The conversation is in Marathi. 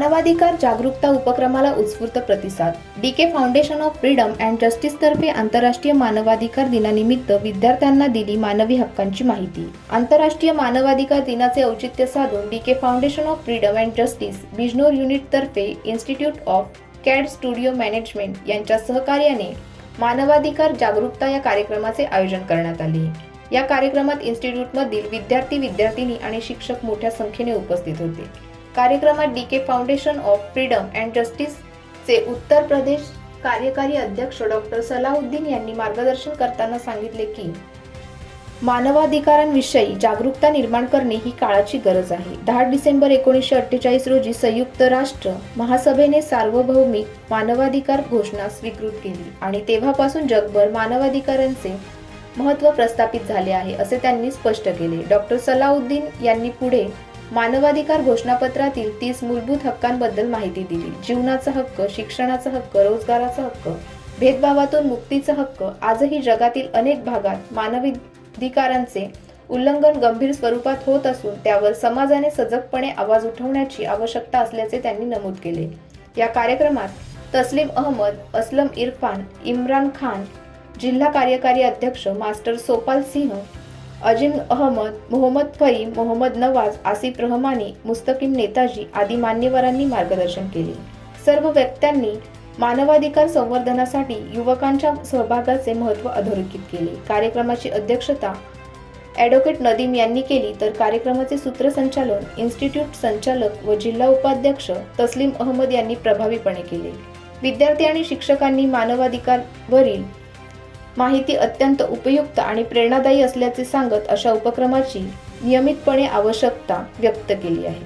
मानवाधिकार जागरूकता उपक्रमाला उत्स्फूर्त प्रतिसाद. DK foundation of freedom and justice तर्फे आंतरराष्ट्रीय मानवाधिकार दिनानिमित्त विद्यार्थ्यांना दिली मानवी हक्कांची माहिती. आंतरराष्ट्रीय मानवाधिकार दिनाचे औचित्य साधून DK foundation of freedom and justice Bijnor unit तर्फे institute of CAD studio management यांच्या सहकार्याने मानवाधिकार जागरूकता या कार्यक्रमाचे आयोजन करण्यात आले. या कार्यक्रमात इन्स्टिट्यूटमधील विद्यार्थिनी आणि शिक्षक मोठ्या संख्येने उपस्थित होते. कार्यक्रमात DK foundation of freedom and justice चे उत्तर प्रदेश कार्यकारी अध्यक्ष डॉक्टर सलाउद्दीन यांनी मार्गदर्शन करताना सांगितले की मानवाधिकारांविषयी जागरूकता निर्माण करणे ही काळाची गरज आहे. 10 डिसेंबर 1948 रोजी संयुक्त राष्ट्र महासभेने सार्वभौमिक मानवाधिकार घोषणा स्वीकृत केली आणि तेव्हापासून जगभर मानवाधिकारांचे महत्त्व प्रस्थापित झाले आहे असे त्यांनी स्पष्ट केले. डॉक्टर सलाउद्दीन यांनी पुढे मानवाधिकार घोषणापत्रातील 30 मूलभूत हक्कांबद्दल माहिती दिली. जीवनाचा हक्क, शिक्षणाचा हक्क, रोजगाराचा हक्क, भेदभावातून मुक्तीचा हक्क. आजही जगातील अनेक भागात मानवाधिकारांचे उल्लंघन गंभीर स्वरूपात होत असून त्यावर समाजाने सजगपणे आवाज उठवण्याची आवश्यकता असल्याचे त्यांनी नमूद केले. या कार्यक्रमात तस्लीम अहमद, असलम इरफान, इम्रान खान, जिल्हा कार्यकारी अध्यक्ष मास्टर सोपाल सिंह, अजिम अहमद, मोहम्मद फहीम, मोहम्मद नवाज, आसिफ रहमानी, मुस्तकीम नेताजी आदी मान्यवरांनी मार्गदर्शन केले. सर्व वक्त्यांनी मानवाधिकार संवर्धनासाठी युवकांच्या सहभागाचे महत्त्व अधोरेखित केले. कार्यक्रमाची अध्यक्षता ॲडव्होकेट नदीम यांनी केली तर कार्यक्रमाचे सूत्रसंचालन इन्स्टिट्यूट संचालक व जिल्हा उपाध्यक्ष तस्लीम अहमद यांनी प्रभावीपणे केले. विद्यार्थी आणि शिक्षकांनी मानवाधिकारावरील माहिती अत्यंत उपयुक्त आणि प्रेरणादायी असल्याचे सांगत अशा उपक्रमाची नियमितपणे आवश्यकता व्यक्त केली आहे.